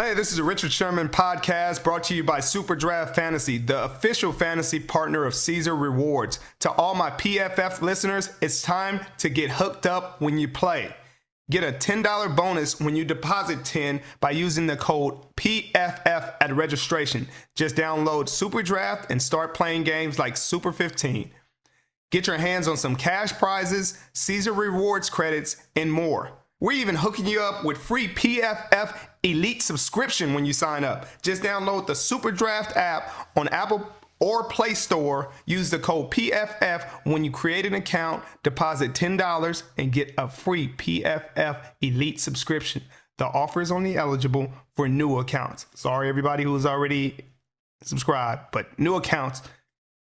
Hey, this is a Richard Sherman podcast brought to you by Super Draft Fantasy, the official fantasy partner of Caesar Rewards. To all my PFF listeners, it's time to get hooked up when you play. Get a $10 bonus when you deposit 10 by using the code PFF at registration. Just download Super Draft and start playing games like Super 15. Get your hands on some cash prizes, Caesar Rewards credits, and more. We're even hooking you up with free PFF Elite subscription when you sign up. Just download the Super Draft app on Apple or Play Store. Use the code PFF when you create an account, deposit $10, and get a free PFF Elite subscription. The offer is only eligible for new accounts. Sorry, everybody who's already subscribed, but new accounts,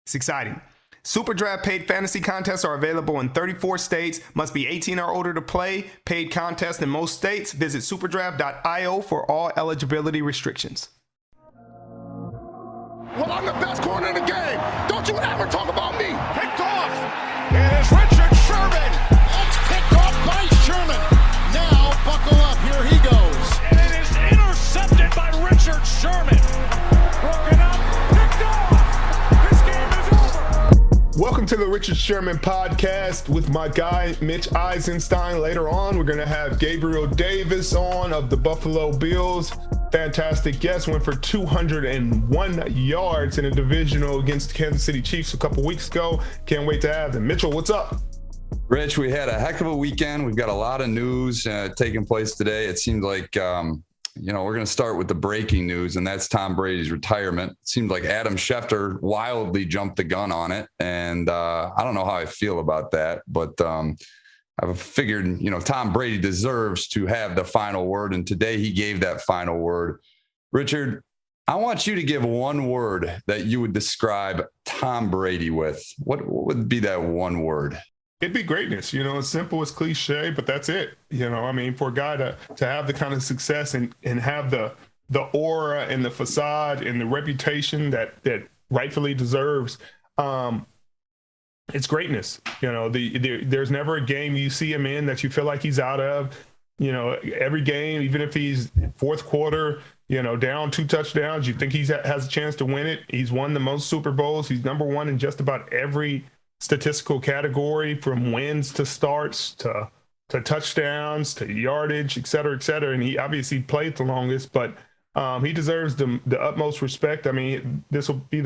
it's exciting. Super Draft paid fantasy contests are available in 34 states. Must be 18 or older to play. Paid contests in most states. Visit superdraft.io for all eligibility restrictions. Well, I'm the best corner in the game. Don't you ever talk about me. Picked off. It is Richard Sherman. It's picked off by Sherman. Now, buckle up. Here he goes. And it is intercepted by Richard Sherman. Broken up. Picked off. This game is over. Welcome to the Richard Sherman podcast with my guy, Mitch Eisenstein. Later on, we're going to have Gabriel Davis on of the Buffalo Bills. Fantastic guest, went for 201 yards in a divisional against the Kansas City Chiefs a couple weeks ago. Can't wait to have him. Mitchell, what's up? Rich, we had a heck of a weekend. We've got a lot of news taking place today. It seems like, we're going to start with the breaking news, and that's Tom Brady's retirement. It seems like Adam Schefter wildly jumped the gun on it, and I don't know how I feel about that, but I've figured, Tom Brady deserves to have the final word, and today he gave that final word. Richard, I want you to give one word that you would describe Tom Brady with. What would be that one word? It'd be greatness. It's simple, it's cliche, but that's it. For a guy to have the kind of success and have the aura and the facade and the reputation that rightfully deserves, it's greatness. There's never a game you see him in that you feel like he's out of. Every game, even if he's fourth quarter, down 2 touchdowns, you think he has a chance to win it. He's won the most Super Bowls. He's number one in just about every statistical category, from wins to starts to touchdowns to yardage, et cetera, et cetera. And he obviously played the longest, but he deserves the utmost respect. This will be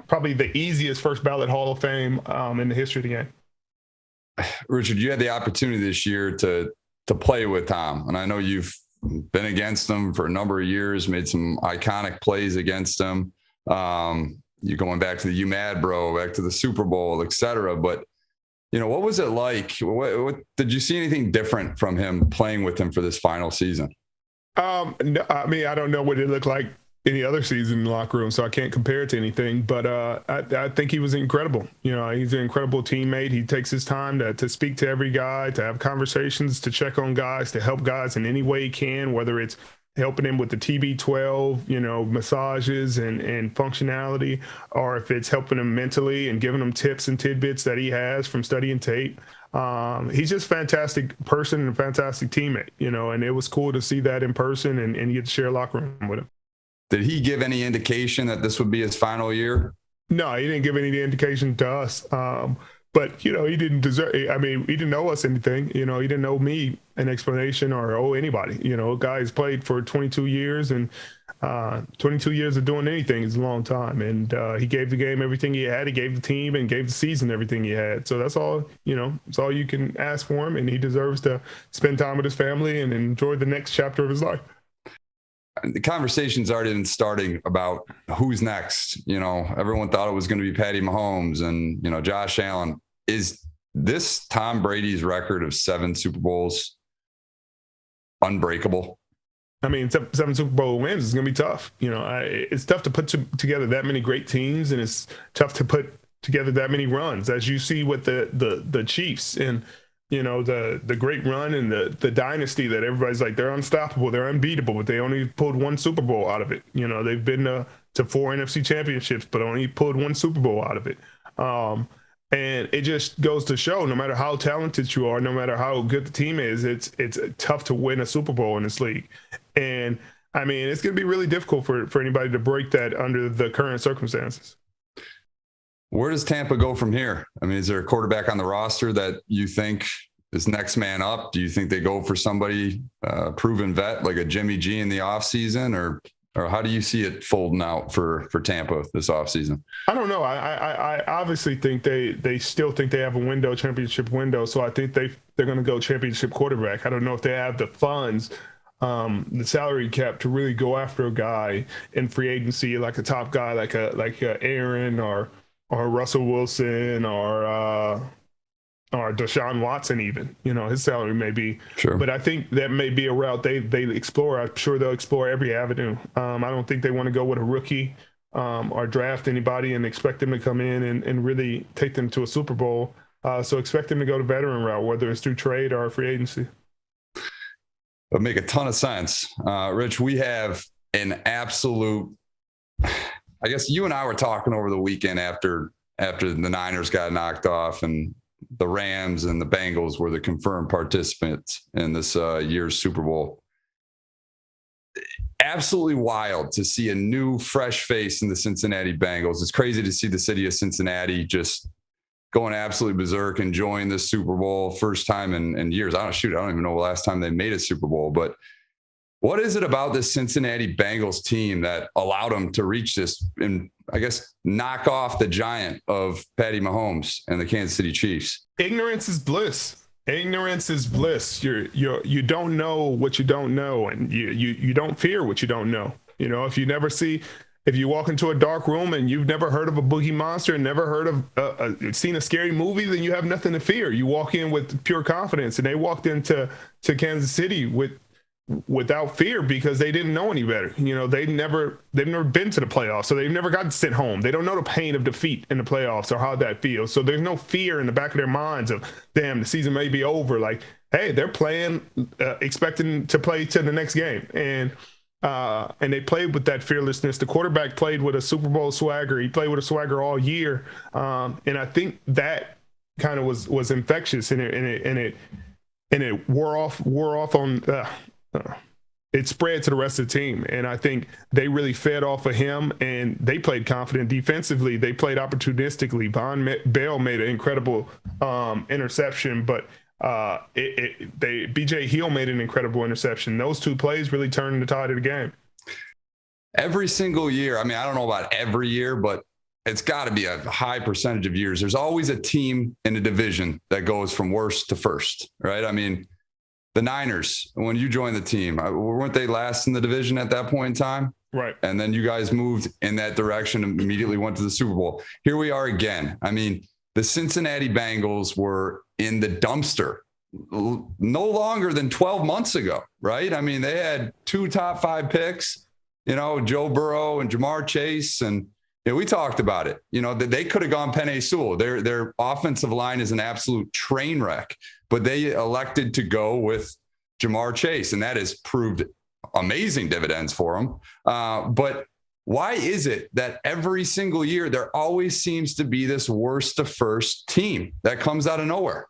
probably the easiest first ballot Hall of Fame in the history of the game. Richard, you had the opportunity this year to play with Tom, and I know you've been against him for a number of years, made some iconic plays against him. You're going back to the "You Mad Bro," back to the Super Bowl, et cetera. But, what was it like? What did you see anything different from him playing with him for this final season? No, I don't know what it looked like any other season in the locker room, so I can't compare it to anything. But I think he was incredible. He's an incredible teammate. He takes his time to speak to every guy, to have conversations, to check on guys, to help guys in any way he can, whether it's helping him with the TB12, massages and functionality, or if it's helping him mentally and giving him tips and tidbits that he has from studying tape. He's just a fantastic person and a fantastic teammate, and it was cool to see that in person and get to share a locker room with him. Did he give any indication that this would be his final year? No, he didn't give any indication to us. But, he didn't deserve, he didn't owe us anything. He didn't owe me an explanation or owe anybody. A guy's played for 22 years, and 22 years of doing anything is a long time. And he gave the game everything he had. He gave the team and gave the season everything he had. So that's all, it's all you can ask for him. And he deserves to spend time with his family and enjoy the next chapter of his life. The conversation's already been starting about who's next. Everyone thought it was going to be Patty Mahomes and, Josh Allen. Is this Tom Brady's record of 7 Super Bowls unbreakable? 7 Super Bowl wins is going to be tough. It's tough to put together that many great teams, and it's tough to put together that many runs, as you see with the Chiefs and, the great run and the dynasty that everybody's like, they're unstoppable, they're unbeatable, but they only pulled 1 Super Bowl out of it. They've been to 4 NFC championships, but only pulled 1 Super Bowl out of it. And it just goes to show, no matter how talented you are, no matter how good the team is, it's tough to win a Super Bowl in this league. And I mean, it's going to be really difficult for anybody to break that under the current circumstances. Where does Tampa go from here? I mean, is there a quarterback on the roster that you think is next man up? Do you think they go for somebody proven vet like a Jimmy G in the offseason, or how do you see it folding out for Tampa this offseason? I don't know. I obviously think they still think they have a window, championship window. So I think they're going to go championship quarterback. I don't know if they have the funds, the salary cap to really go after a guy in free agency, like a top guy, like a Aaron or Russell Wilson or Deshaun Watson even. You know, his salary may be. Sure. But I think that may be a route they explore. I'm sure they'll explore every avenue. I don't think they want to go with a rookie or draft anybody and expect them to come in and really take them to a Super Bowl. So expect them to go the veteran route, whether it's through trade or free agency. That make a ton of sense. Rich, we have an absolute, I guess you and I were talking over the weekend after the Niners got knocked off and the Rams and the Bengals were the confirmed participants in this year's Super Bowl. Absolutely wild to see a new, fresh face in the Cincinnati Bengals. It's crazy to see the city of Cincinnati just going absolutely berserk, enjoying this Super Bowl, first time in years. I don't even know the last time they made a Super Bowl, but what is it about this Cincinnati Bengals team that allowed them to reach this and, I guess, knock off the giant of Patty Mahomes and the Kansas City Chiefs? Ignorance is bliss. Ignorance is bliss. You don't know what you don't know, and you don't fear what you don't know. You know, if you walk into a dark room and you've never heard of a boogie monster and never heard of seen a scary movie, then you have nothing to fear. You walk in with pure confidence, and they walked into Kansas City without fear because they didn't know any better. You know, they've never been to the playoffs, so they've never gotten sent home. They don't know the pain of defeat in the playoffs or how that feels. So there's no fear in the back of their minds of, damn, the season may be over. Like, hey, they're playing, expecting to play to the next game. And they played with that fearlessness. The quarterback played with a Super Bowl swagger. He played with a swagger all year. And I think that kind of was infectious, and it wore off on it spread to the rest of the team. And I think they really fed off of him, and they played confident defensively. They played opportunistically. Von Bell made an incredible interception, but BJ Hill made an incredible interception. Those two plays really turned the tide of the game. Every single year, I mean, I don't know about every year, but it's got to be a high percentage of years. There's always a team in a division that goes from worst to first, right? I mean, the Niners, when you joined the team, weren't they last in the division at that point in time? Right. And then you guys moved in that direction and immediately went to the Super Bowl. Here we are again. I mean, the Cincinnati Bengals were in the dumpster no longer than 12 months ago, right? I mean, they had 2 top 5 picks, you know, Joe Burrow and Jamar Chase. And we talked about it, you know, that they could have gone Penei Sewell. Their offensive line is an absolute train wreck, but they elected to go with Jamar Chase, and that has proved amazing dividends for them. But why is it that every single year there always seems to be this worst to first team that comes out of nowhere?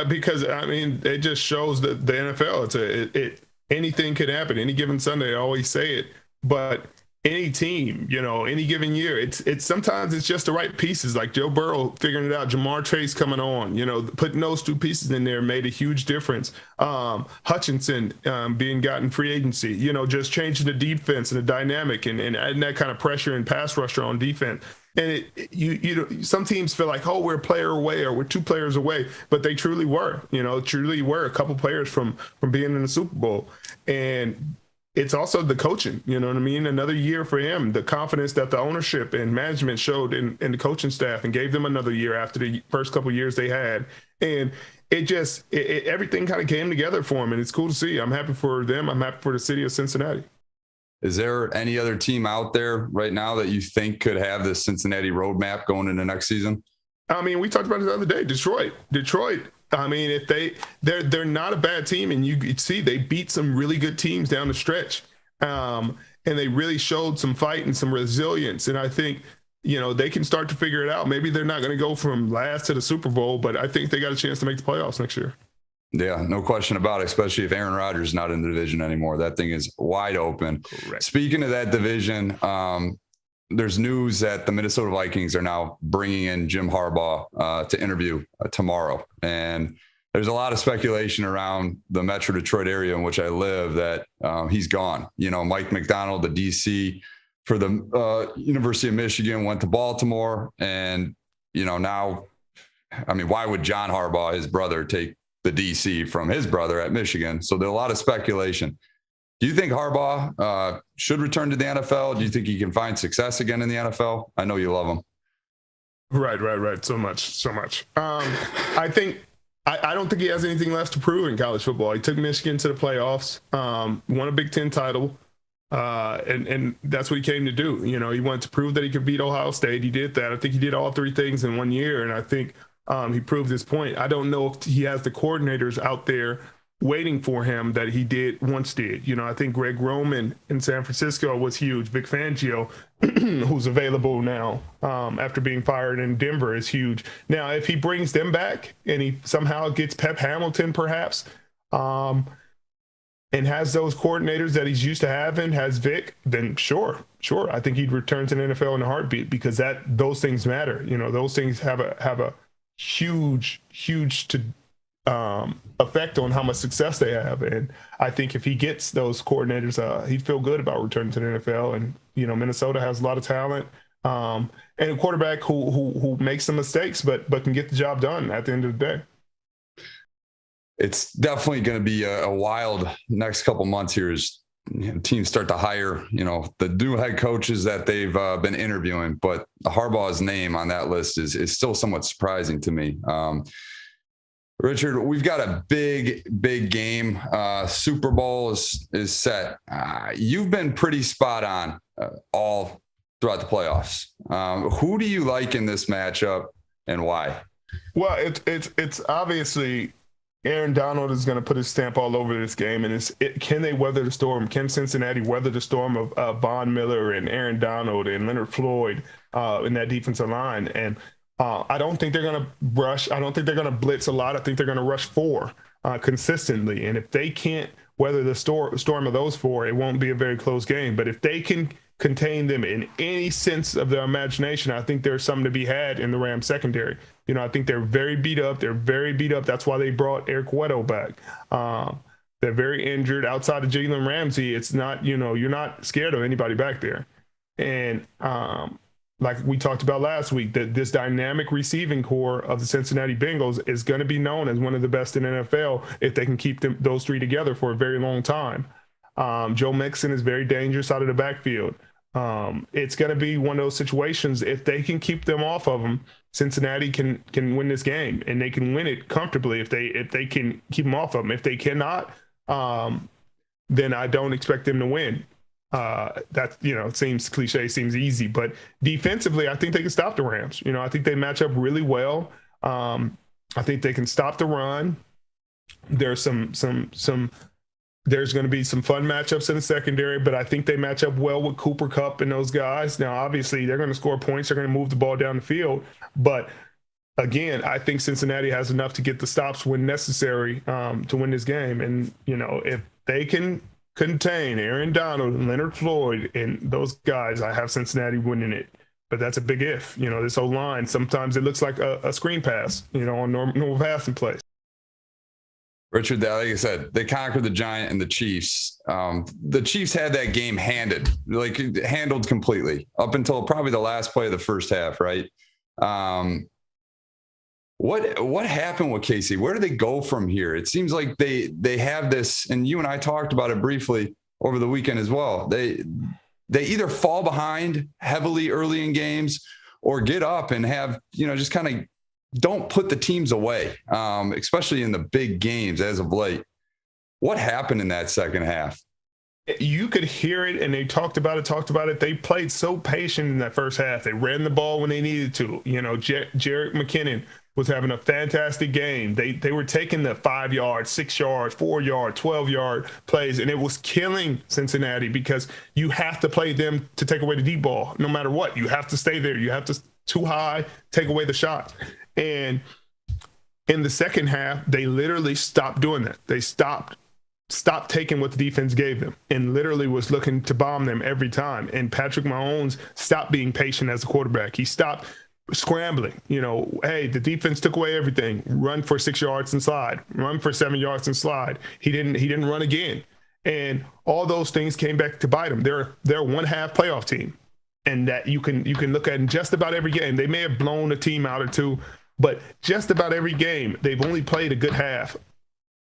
Because, I mean, it just shows that the NFL, anything could happen. Any given Sunday, I always say it, but any team, you know, any given year, it's sometimes it's just the right pieces, like Joe Burrow figuring it out, Jamar Chase coming on, you know, putting those 2 pieces in there made a huge difference. Hutchinson being gotten free agency, you know, just changing the defense and the dynamic and adding that kind of pressure and pass rusher on defense. And some teams feel like, oh, we're a player away or we're 2 players away, but they truly were, a couple players from being in the Super Bowl. And it's also the coaching, you know what I mean? Another year for him, the confidence that the ownership and management showed in the coaching staff and gave them another year after the first couple of years they had. And everything kind of came together for him, and it's cool to see. I'm happy for them. I'm happy for the city of Cincinnati. Is there any other team out there right now that you think could have this Cincinnati roadmap going into next season? I mean, we talked about it the other day. Detroit. I mean, if they're not a bad team, and you could see they beat some really good teams down the stretch, and they really showed some fight and some resilience. And I think they can start to figure it out. Maybe they're not going to go from last to the Super Bowl, but I think they got a chance to make the playoffs next year. Yeah, no question about it, especially if Aaron Rodgers is not in the division anymore. That thing is wide open. Correct. Speaking of that division, there's news that the Minnesota Vikings are now bringing in Jim Harbaugh to interview tomorrow. And there's a lot of speculation around the Metro Detroit area in which I live that he's gone. Mike McDonald, the DC for the University of Michigan, went to Baltimore. And, now, why would John Harbaugh, his brother, take the DC from his brother at Michigan? So there's a lot of speculation. Do you think Harbaugh should return to the NFL? Do you think he can find success again in the NFL? I know you love him. Right. So much. I don't think he has anything left to prove in college football. He took Michigan to the playoffs, won a Big Ten title, and that's what he came to do. He wanted to prove that he could beat Ohio State. He did that. I think he did all three things in 1 year, and I think he proved his point. I don't know if he has the coordinators out there waiting for him that he once did. I think Greg Roman in San Francisco was huge. Vic Fangio, who's available now after being fired in Denver, is huge. Now, if he brings them back and he somehow gets Pep Hamilton perhaps and has those coordinators that he's used to having, has Vic, then sure. I think he'd return to the NFL in a heartbeat because those things matter. Those things have a huge effect on how much success they have. And I think if he gets those coordinators, he'd feel good about returning to the NFL. And, Minnesota has a lot of talent and a quarterback who makes some mistakes, but can get the job done at the end of the day. It's definitely going to be a wild next couple months here as teams start to hire, the new head coaches that they've been interviewing. But Harbaugh's name on that list is still somewhat surprising to me. Richard, we've got a big game. Super Bowl is set. You've been pretty spot on all throughout the playoffs. Who do you like in this matchup and why? Well, it's obviously Aaron Donald is going to put his stamp all over this game, and can they weather the storm? Can Cincinnati weather the storm of Von Miller and Aaron Donald and Leonard Floyd in that defensive line? And I don't think they're going to rush. I don't think they're going to blitz a lot. I think they're going to rush four consistently. And if they can't weather the storm of those four, it won't be a very close game. But if they can contain them in any sense of their imagination, I think there's something to be had in the Rams secondary. I think they're very beat up. That's why they brought Eric Weddle back. They're very injured. Outside of Jalen Ramsey, it's not, you're not scared of anybody back there. And like we talked about last week, that this dynamic receiving core of the Cincinnati Bengals is going to be known as one of the best in the NFL if they can keep those three together for a very long time. Joe Mixon is very dangerous out of the backfield. It's going to be one of those situations. If they can keep them off of them, Cincinnati can win this game, and they can win it comfortably if they can keep them off of them. If they cannot, then I don't expect them to win. That, it seems cliche, seems easy, but defensively, I think they can stop the Rams. I think they match up really well. I think they can stop the run. There's there's going to be some fun matchups in the secondary, but I think they match up well with Cooper Kupp and those guys. Now, obviously, they're going to score points. They're going to move the ball down the field. But again, I think Cincinnati has enough to get the stops when necessary to win this game. And, if they can contain Aaron Donald and Leonard Floyd and those guys, I have Cincinnati winning it. But that's a big if. This whole line, sometimes it looks like a screen pass, on normal passing plays. Richard, like I said, they conquered the Giants and the Chiefs. The Chiefs had that game handled completely up until probably the last play of the first half, right? What happened with Casey? Where do they go from here? It seems like they have this, and you and I talked about it briefly over the weekend as well. They either fall behind heavily early in games or get up and have, just kind of don't put the teams away, especially in the big games as of late. What happened in that second half? You could hear it, and they talked about it. They played so patient in that first half. They ran the ball when they needed to. Jerick McKinnon was having a fantastic game. They were taking the 5 yard, 6 yard, 4 yard, 12-yard plays, and it was killing Cincinnati because you have to play them to take away the deep ball no matter what. You have to stay there. You have to too high, take away the shot. And in the second half, they literally stopped doing that. They stopped taking what the defense gave them and literally was looking to bomb them every time. And Patrick Mahomes stopped being patient as a quarterback. He stopped scrambling. Hey, the defense took away everything. Run for 6 yards and slide. Run for 7 yards and slide. He didn't run again. And all those things came back to bite them. They're a one-half playoff team. And that you can look at in just about every game. They may have blown a team out or two, but just about every game, they've only played a good half.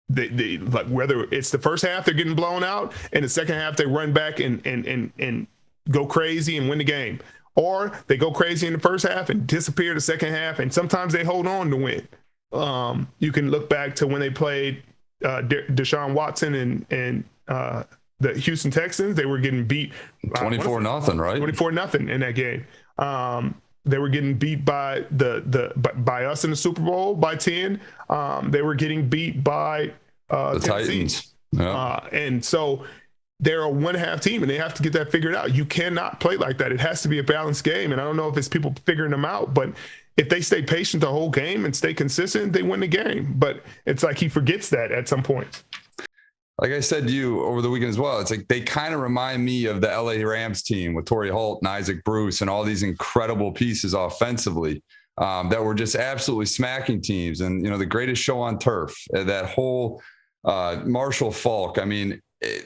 They like whether it's the first half they're getting blown out and the second half they run back and go crazy and win the game, or they go crazy in the first half and disappear the second half, and sometimes they hold on to win. You can look back to when they played Deshaun Watson and the Houston Texans. They were getting beat 24-0, right? 24-0 in that game. They were getting beat by by us in the Super Bowl by 10. They were getting beat by the Titans. Yeah. And so they're a one-half team, and they have to get that figured out. You cannot play like that. It has to be a balanced game. And I don't know if it's people figuring them out, but if they stay patient the whole game and stay consistent, they win the game. But it's like he forgets that at some point. Like I said to you over the weekend as well, it's like they kind of remind me of the LA Rams team with Torrey Holt and Isaac Bruce and all these incredible pieces offensively that were just absolutely smacking teams. And, the greatest show on turf, that whole Marshall Faulk. I mean,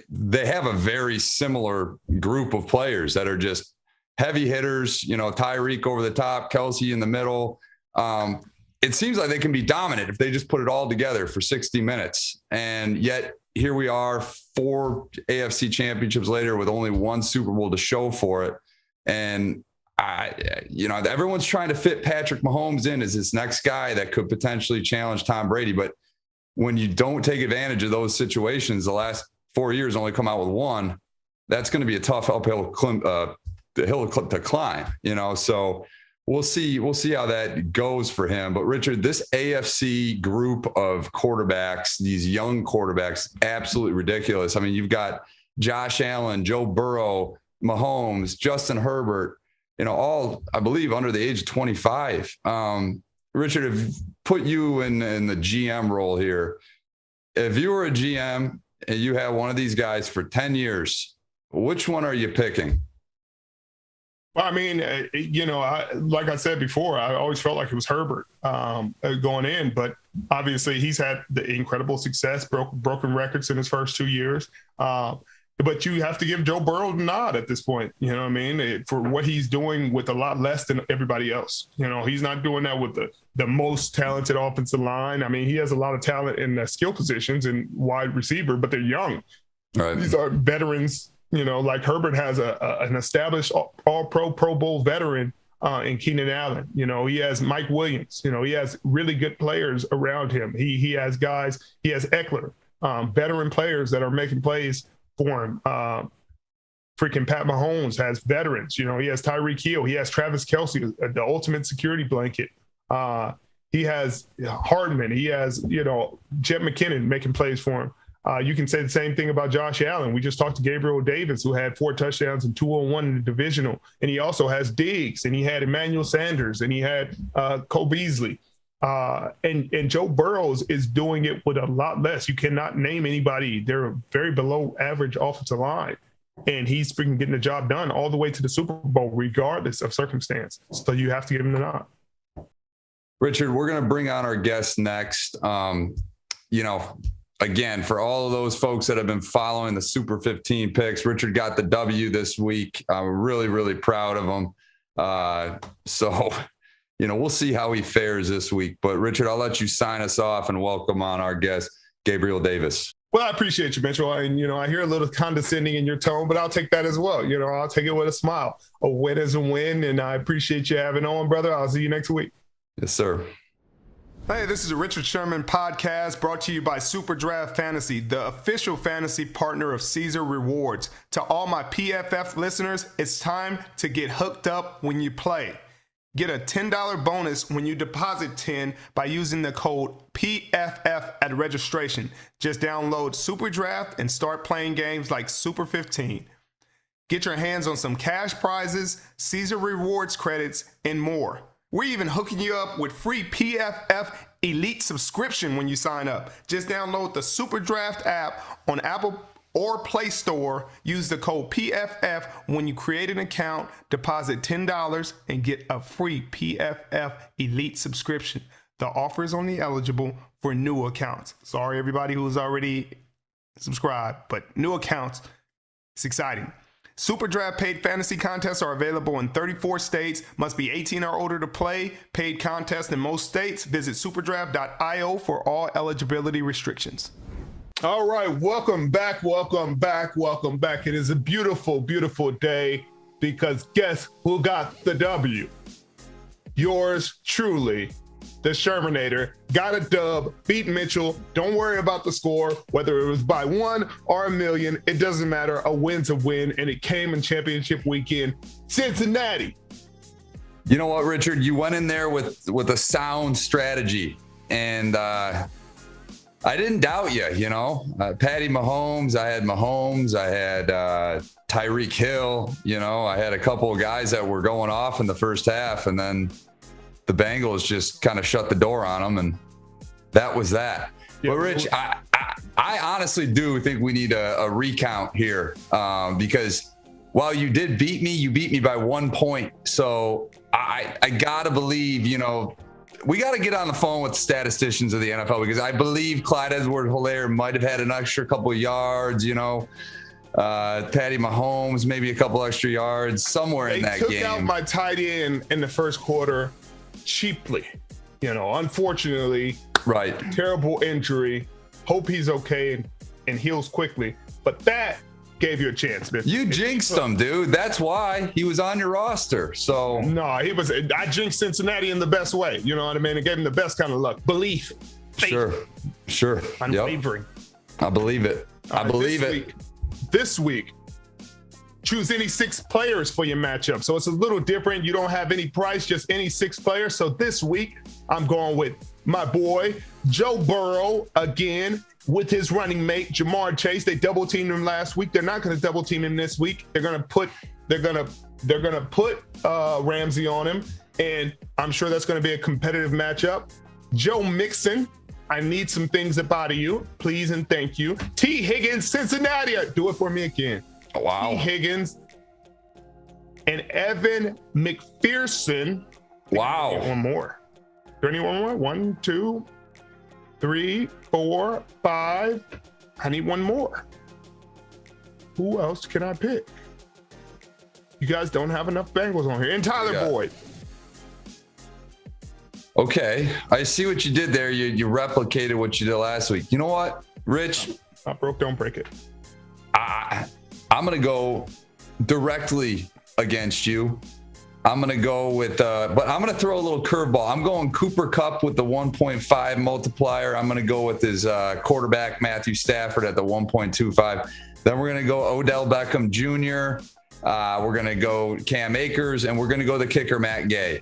they have a very similar group of players that are just heavy hitters, Tyreek over the top, Kelsey in the middle. It seems like they can be dominant if they just put it all together for 60 minutes. And yet, here we are 4 AFC championships later with only 1 Super Bowl to show for it. And everyone's trying to fit Patrick Mahomes in as this next guy that could potentially challenge Tom Brady. But when you don't take advantage of those situations, the last 4 years only come out with 1, that's going to be a tough uphill hill to climb, so we'll see how that goes for him. But Richard, this AFC group of quarterbacks, these young quarterbacks, absolutely ridiculous. I mean, you've got Josh Allen, Joe Burrow, Mahomes, Justin Herbert, all, I believe, under the age of 25. Richard, if put you in the GM role here, if you were a GM and you had one of these guys for 10 years, which one are you picking? Well, I mean, like I said before, I always felt like it was Herbert going in, but obviously he's had the incredible success, broken records in his first 2 years. But you have to give Joe Burrow the nod at this point, for what he's doing with a lot less than everybody else. He's not doing that with the most talented offensive line. I mean, he has a lot of talent in the skill positions and wide receiver, but they're young. Right. These are veterans. Like Herbert has an established all-pro Pro Bowl veteran in Keenan Allen. He has Mike Williams. He has really good players around him. He has guys. He has Eckler, veteran players that are making plays for him. Freaking Pat Mahomes has veterans. He has Tyreek Hill. He has Travis Kelce, the ultimate security blanket. He has Hardman. He has, Jet McKinnon making plays for him. You can say the same thing about Josh Allen. We just talked to Gabriel Davis, who had 4 touchdowns and 201 in the divisional. And he also has Diggs, and he had Emmanuel Sanders, and he had Cole Beasley. And Joe Burrows is doing it with a lot less. You cannot name anybody. They're a very below average offensive line. And he's freaking getting the job done all the way to the Super Bowl, regardless of circumstance. So you have to give him the nod. Richard, we're going to bring on our guest next. Again, for all of those folks that have been following the Super 15 picks, Richard got the W this week. I'm really, really proud of him. We'll see how he fares this week. But Richard, I'll let you sign us off and welcome on our guest, Gabriel Davis. Well, I appreciate you, Mitchell. And, I hear a little condescending in your tone, but I'll take that as well. I'll take it with a smile. A win is a win. And I appreciate you having on, brother. I'll see you next week. Yes, sir. Hey, this is a Richard Sherman podcast brought to you by Super Draft Fantasy, the official fantasy partner of Caesar Rewards. To all my PFF listeners, it's time to get hooked up when you play. Get a $10 bonus when you deposit 10 by using the code PFF at registration. Just download Super Draft and start playing games like Super 15. Get your hands on some cash prizes, Caesar Rewards credits, and more. We're even hooking you up with free PFF Elite subscription when you sign up. Just download the Super Draft app on Apple or Play Store. Use the code PFF when you create an account, deposit $10, and get a free PFF Elite subscription. The offer is only eligible for new accounts. Sorry, everybody who's already subscribed, but new accounts, it's exciting. Super Draft paid fantasy contests are available in 34 states. Must be 18 or older to play. Paid contests in most states. Visit superdraft.io for all eligibility restrictions. All right, welcome back. It is a beautiful, beautiful day because guess who got the W? Yours truly, the Shermanator, got a dub, beat Mitchell. Don't worry about the score, whether it was by 1 or a million. It doesn't matter. A win's a win, and it came in championship weekend. Cincinnati. You know what, Richard? You went in there with a sound strategy, and I didn't doubt you, Patty Mahomes, I had Tyreek Hill, I had a couple of guys that were going off in the first half, and then the Bengals just kind of shut the door on them, and that was that. Yeah. But Rich, I honestly do think we need a recount here because while you did beat me, you beat me by 1 point. So I gotta believe, we got to get on the phone with the statisticians of the NFL because I believe Clyde Edwards-Helaire might have had an extra couple of yards, Patty Mahomes, maybe a couple extra yards somewhere in that game. They took out my tight end in the first quarter cheaply, unfortunately. Right. Terrible injury. Hope he's okay and heals quickly. But that gave you a chance, man. You jinxed him, dude. That's why he was on your roster. So no, I jinxed Cincinnati in the best way. You know what I mean? It gave him the best kind of luck. Belief. Faith. Sure. Unwavering. Yep. I believe it. I believe it. This week, choose any 6 players for your matchup. So it's a little different. You don't have any price, just any 6 players. So this week, I'm going with my boy, Joe Burrow, again, with his running mate, Jamar Chase. They double teamed him last week. They're not going to double team him this week. They're going to put Ramsey on him. And I'm sure that's going to be a competitive matchup. Joe Mixon, I need some things about you. Please and thank you. T. Higgins, Cincinnati. Do it for me again. Wow. T. Higgins and Evan McPherson. Wow. One more. Is there any one more? 1, 2, 3, 4, 5. I need one more. Who else can I pick? You guys don't have enough Bengals on here. And Tyler Boyd. Okay. I see what you did there. You replicated what you did last week. You know what, Rich? Not broke, don't break it. I'm going to go directly against you. I'm going to go with, but I'm going to throw a little curveball. I'm going Cooper Kupp with the 1.5 multiplier. I'm going to go with his quarterback, Matthew Stafford, at the 1.25. Then we're going to go Odell Beckham Jr. We're going to go Cam Akers, and we're going to go the kicker, Matt Gay.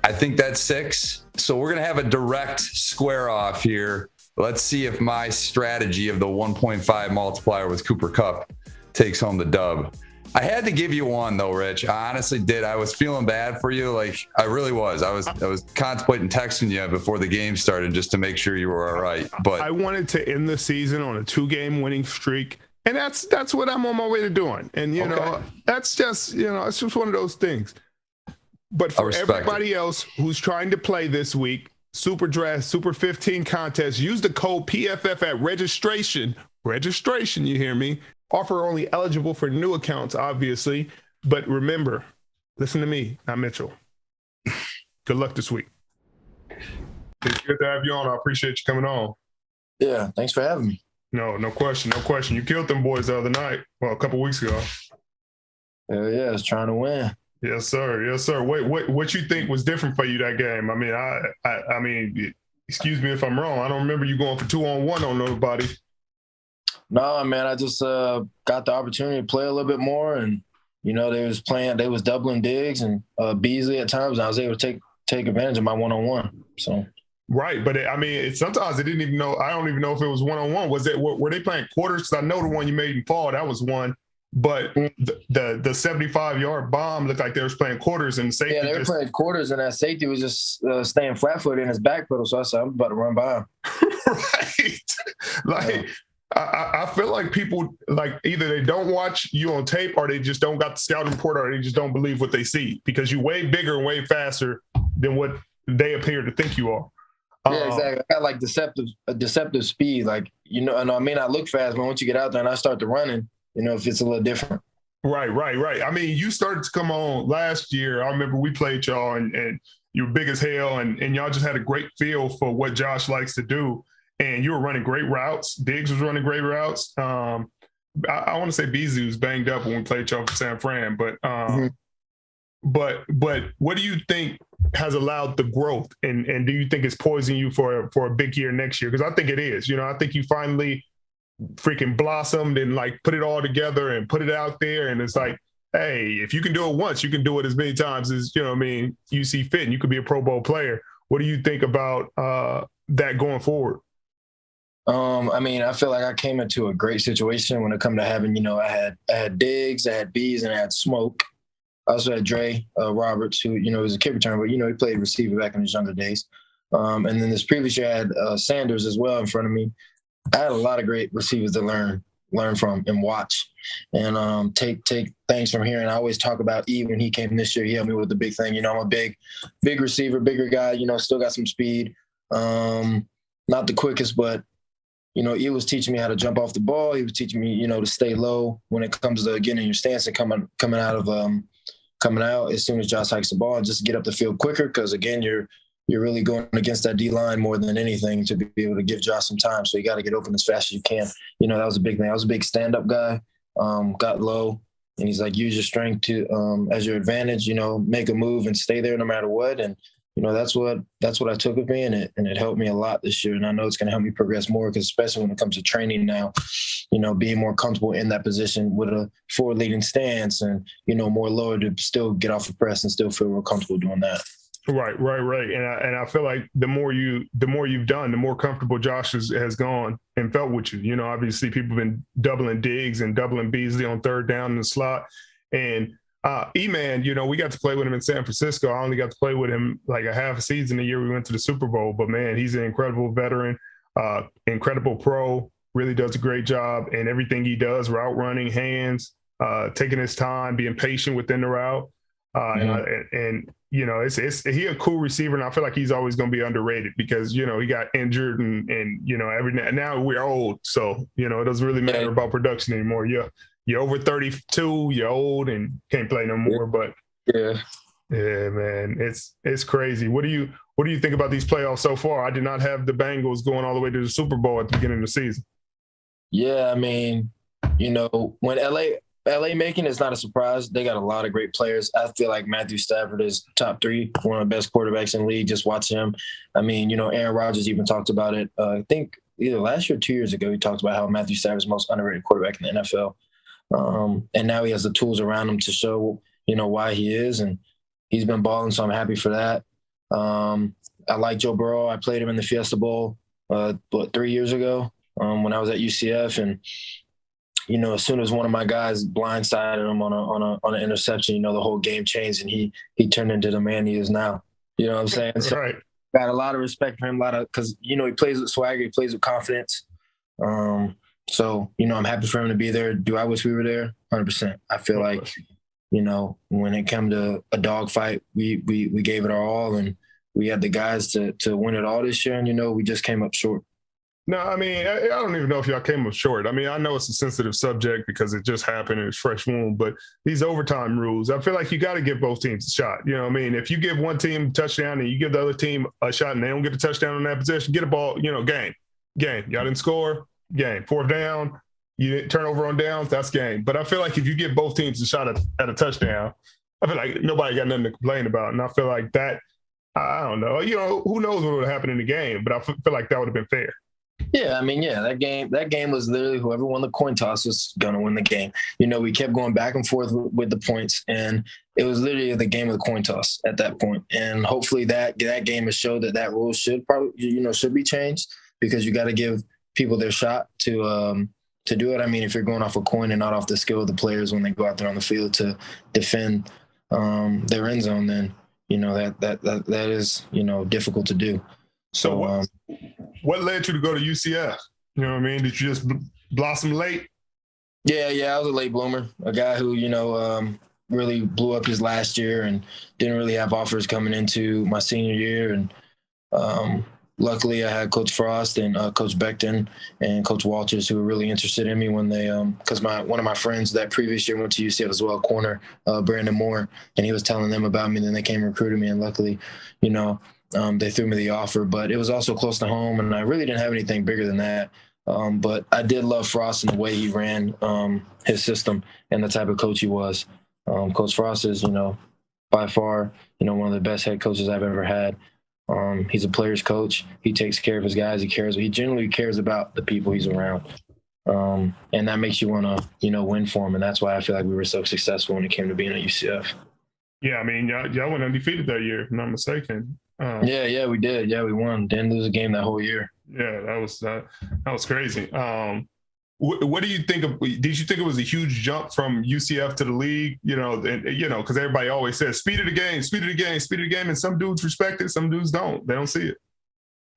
I think that's 6. So we're going to have a direct square off here. Let's see if my strategy of the 1.5 multiplier with Cooper Kupp takes home the dub. I had to give you one though, Rich. I honestly did. I was feeling bad for you. Like I really was. I was contemplating texting you before the game started just to make sure you were all right. But I wanted to end the season on a 2-game winning streak. And that's what I'm on my way to doing. And that's just, it's just one of those things. But for everybody else who's trying to play this week, Super Draft, Super 15 contest, use the code PFF at registration. Registration, you hear me? Offer only eligible for new accounts, obviously. But remember, listen to me, not Mitchell. Good luck this week. It's good to have you on. I appreciate you coming on. Yeah, thanks for having me. No question. You killed them boys the other night. Well, a couple weeks ago. Hell yeah, I was trying to win. Yes, sir. What you think was different for you that game? I mean, excuse me if I'm wrong. I don't remember you going for 2-on-1 on nobody. No, man, I just got the opportunity to play a little bit more, and they was doubling Diggs and Beasley at times. And I was able to take advantage of my one-on-one. So. Right, but sometimes they didn't even know. I don't even know if it was one-on-one. Were they playing quarters? Because I know the one you made him fall, that was one. But the 75-yard bomb looked like they was playing quarters, and safety. Yeah, they were playing quarters, and that safety was just staying flat-footed in his back pedal. So I said, I'm about to run by him. Right. I feel like people, like, either they don't watch you on tape or they just don't got the scouting report or they just don't believe what they see because you're way bigger and way faster than what they appear to think you are. Yeah, exactly. I got like deceptive speed. Like, and I may not look fast, but once you get out there and I start to running, if it's a little different. Right. I mean, you started to come on last year. I remember we played y'all and you were big as hell and y'all just had a great feel for what Josh likes to do. And you were running great routes. Diggs was running great routes. I want to say Beasley was banged up when we played y'all for San Fran, but But what do you think has allowed the growth, and do you think it's poisoning you for a big year next year? Because I think it is. I think you finally freaking blossomed and like put it all together and put it out there, and it's like, hey, if you can do it once, you can do it as many times as you see fit, and you could be a Pro Bowl player. What do you think about that going forward? I feel like I came into a great situation when it come to having, I had Diggs, I had Bees, and I had Smoke. I also had Dre Roberts, who, was a kick returner, but, he played receiver back in his younger days. And then this previous year, I had Sanders as well in front of me. I had a lot of great receivers to learn from and watch and take things from here. And I always talk about E when he came this year. He helped me with the big thing. I'm a big receiver, bigger guy, still got some speed. Not the quickest, but, he was teaching me how to jump off the ball. He was teaching me, to stay low when it comes to getting in your stance and coming out as soon as Josh hikes the ball and just get up the field quicker. Because again, you're really going against that D line more than anything to be able to give Josh some time. So you got to get open as fast as you can. That was a big thing. I was a big stand-up guy, got low, and he's like, use your strength to as your advantage. Make a move and stay there no matter what. And that's what I took of me, and it helped me a lot this year. And I know it's going to help me progress more because especially when it comes to training now, being more comfortable in that position with a forward leading stance and, more lower to still get off the press and still feel real comfortable doing that. Right. And I feel like the more you've done, the more comfortable Josh has gone and felt with you. Obviously people have been doubling Diggs and doubling Beasley on third down in the slot. And E-Man, we got to play with him in San Francisco. I only got to play with him like a half a season the year we went to the Super Bowl. But, man, he's an incredible veteran, incrediable pro, really does a great job. And everything he does, route running, hands, taking his time, being patient within the route. It's he a cool receiver, and I feel like he's always going to be underrated because, he got injured and now we're old. So, it doesn't really matter about production anymore. You're over 32, you're old and can't play no more. But yeah, man, it's crazy. What do you think about these playoffs so far? I did not have the Bengals going all the way to the Super Bowl at the beginning of the season. Yeah, when LA making is not a surprise. They got a lot of great players. I feel like Matthew Stafford is top 3, one of the best quarterbacks in the league. Just watch him. Aaron Rodgers even talked about it. I think either last year or 2 years ago, he talked about how Matthew Stafford is the most underrated quarterback in the NFL. And now he has the tools around him to show, why he is. And he's been balling, so I'm happy for that. I like Joe Burrow. I played him in the Fiesta Bowl, 3 years ago when I was at UCF. And, as soon as one of my guys blindsided him on an interception, the whole game changed and he turned into the man he is now. You know what I'm saying? So right. Got a lot of respect for him, because, he plays with swagger, he plays with confidence. So, I'm happy for him to be there. Do I wish we were there? 100%. I feel like, when it came to a dogfight, we gave it our all, and we had the guys to win it all this year. And, we just came up short. No, I don't even know if y'all came up short. I know it's a sensitive subject because it just happened and it's fresh wound, but these overtime rules, I feel like you got to give both teams a shot. If you give one team a touchdown and you give the other team a shot and they don't get a touchdown on that possession, get a ball, game. Y'all didn't score, game. 4th down, you didn't turn over on downs, that's game. But I feel like if you give both teams a shot at a touchdown, I feel like nobody got nothing to complain about. And I feel like that, I don't know, who knows what would have happened in the game, but I feel like that would have been fair. Yeah, I mean, yeah, that game was literally whoever won the coin toss was gonna win the game. We kept going back and forth with the points, and it was literally the game of the coin toss at that point. And hopefully that game has showed that rule should probably should be changed, because you got to give people their shot to do it. I mean, if you're going off a coin and not off the skill of the players when they go out there on the field to defend their end zone, then that is difficult to do. So what led you to go to UCF? You know what I mean? Did you just blossom late? Yeah, I was a late bloomer. A guy who really blew up his last year and didn't really have offers coming into my senior year. And luckily, I had Coach Frost and Coach Becton and Coach Walters who were really interested in me when they because one of my friends that previous year went to UCF as well, corner Brandon Moore, and he was telling them about me. Then they came recruiting me, and luckily, they threw me the offer. But it was also close to home, and I really didn't have anything bigger than that. But I did love Frost and the way he ran his system and the type of coach he was. Coach Frost is, by far, one of the best head coaches I've ever had. He's a player's coach. He takes care of his guys. He generally cares about the people he's around. And that makes you want to, win for him. And that's why I feel like we were so successful when it came to being at UCF. Yeah, I mean, y'all went undefeated that year, if I'm not mistaken. Yeah, we did. Yeah, we won. Didn't lose a game that whole year. Yeah, that was crazy. What do you think of? Did you think it was a huge jump from UCF to the league? Because everybody always says speed of the game, speed of the game, speed of the game, and some dudes respect it, some dudes don't. They don't see it.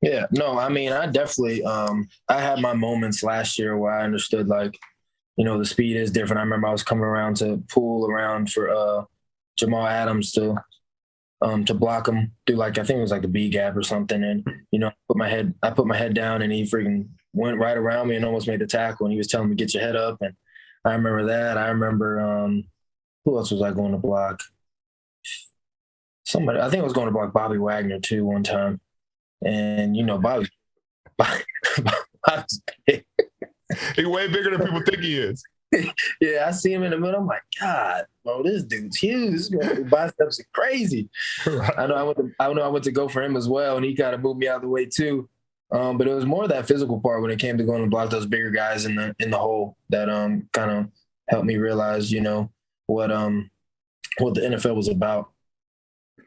Yeah, no, I mean, I definitely. I had my moments last year where I understood, the speed is different. I remember I was coming around to pull around for Jamal Adams to block him through I think it was the B gap or something, and I put my head down, and he freaking went right around me and almost made the tackle, and he was telling me, get your head up. And I remember that. I remember who else was I going to block? Somebody, I think I was going to block Bobby Wagner too one time. And Bobby's big. He's way bigger than people think he is. Yeah, I see him in the middle. I'm like, God, bro, this dude's huge. His biceps are crazy. Right. I know I went to go for him as well, and he kind of moved me out of the way too. But it was more that physical part when it came to going to block those bigger guys in the hole that kind of helped me realize, what the NFL was about.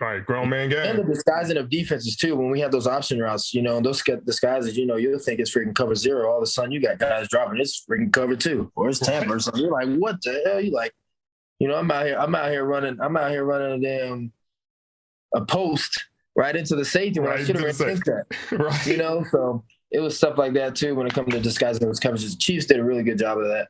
Right, grown man game. And the disguising of defenses too. When we have those option routes, those disguises, you'll think it's freaking cover zero. All of a sudden, you got guys dropping it's freaking cover two, or it's Tampa or something. You're like, what the hell? You like, I'm out here running a post right into the safety when I should have think that. Right. So it was stuff like that too when it comes to disguising those coverages. Chiefs did a really good job of that.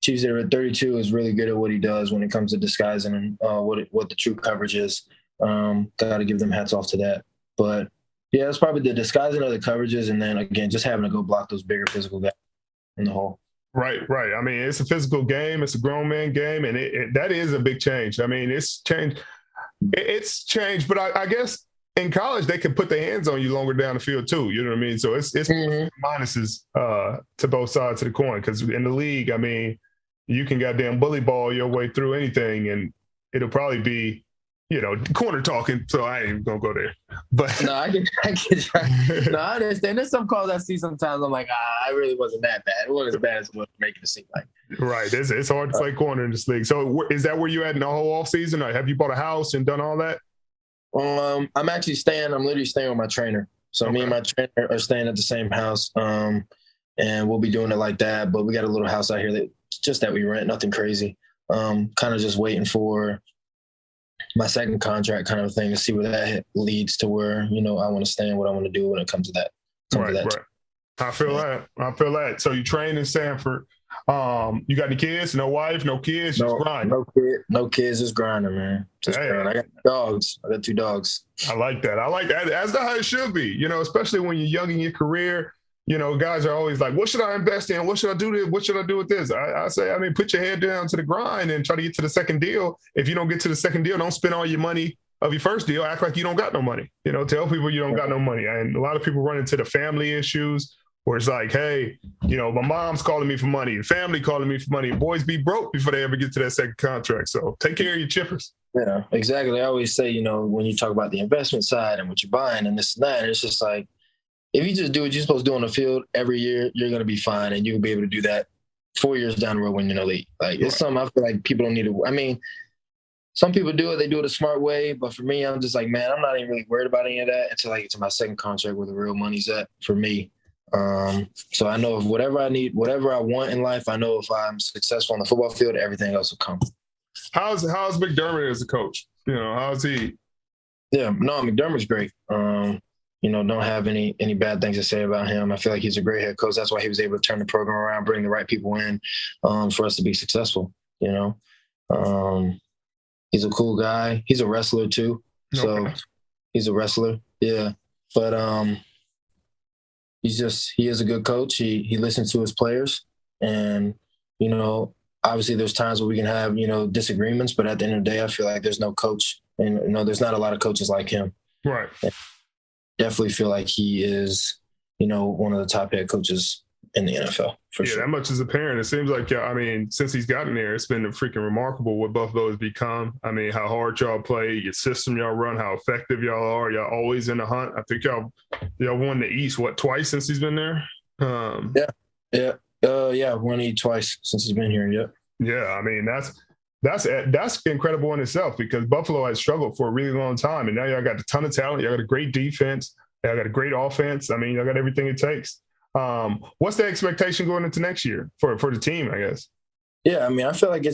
Chiefs did at 32 is really good at what he does when it comes to disguising and what the true coverage is. Got to give them hats off to that. But yeah, it's probably the disguising of the coverages, and then again just having to go block those bigger physical guys in the hole. Right. I mean, it's a physical game. It's a grown man game, and that is a big change. I mean, it's changed. It's changed, but I guess in college they can put their hands on you longer down the field too. You know what I mean? So it's minuses to both sides of the coin, because in the league, I mean, you can goddamn bully ball your way through anything, and it'll probably be, corner talking. So I ain't even gonna go there. But no, I get no, I understand. There's some calls I see sometimes. I'm like, I really wasn't that bad. It wasn't as bad as what making it seem like. Right. It's hard to play corner in this league. So is that where you at in the whole off season? Or have you bought a house and done all that? I'm actually staying. I'm literally staying with my trainer. So me and my trainer are staying at the same house. And we'll be doing it like that. But we got a little house out here that we rent, nothing crazy. Kind of just waiting for my second contract kind of thing to see where that leads to, where, I want to stay and what I want to do when it comes to that. Right. I feel that. So you train in Sanford. You got any kids? No wife, no kids? Just grinding. No kids, just grinding, man. Just grinding. I got dogs. I got 2 dogs. I like that. That's how it should be, especially when you're young in your career. Guys are always like, what should I invest in? What should I do this? What should I do with this? I say, put your head down to the grind and try to get to the second deal. If you don't get to the second deal, don't spend all your money of your first deal. Act like you don't got no money. Tell people you don't got no money. And a lot of people run into the family issues where it's like, hey, my mom's calling me for money, family calling me for money. Boys be broke before they ever get to that second contract. So take care of your chippers. Yeah, exactly. I always say, when you talk about the investment side and what you're buying and this and that, it's just like, if you just do what you're supposed to do on the field every year, you're going to be fine, and you'll be able to do that 4 years down the road when you're in the league. Like, it's something I feel like people don't need to – I mean, some people do it. They do it a smart way. But for me, I'm just like, man, I'm not even really worried about any of that until I get to my second contract where the real money's at for me. So I know if whatever I need, whatever I want in life, I know if I'm successful on the football field, everything else will come. How's McDermott as a coach? How's he? Yeah, no, McDermott's great. Don't have any bad things to say about him. I feel like he's a great head coach. That's why he was able to turn the program around, bring the right people in for us to be successful. He's a cool guy. He's a wrestler too. So he's a wrestler. Yeah. But he is a good coach. He listens to his players, and, obviously there's times where we can have, disagreements, but at the end of the day, I feel like there's no coach, and there's not a lot of coaches like him. Right. Definitely feel like he is, one of the top head coaches in the NFL for sure. That much is apparent. It seems like, since he's gotten there, it's been freaking remarkable what Buffalo has become. I mean, how hard y'all play, your system y'all run, how effective y'all are. Y'all always in the hunt. I think y'all won the East, twice since he's been there? Won the East twice since he's been here. Yep. Yeah, I mean, that's incredible in itself, because Buffalo has struggled for a really long time, and now y'all got a ton of talent. Y'all got a great defense. Y'all got a great offense. I mean, y'all got everything it takes. What's the expectation going into next year for the team, I guess? Yeah, I mean, I feel like the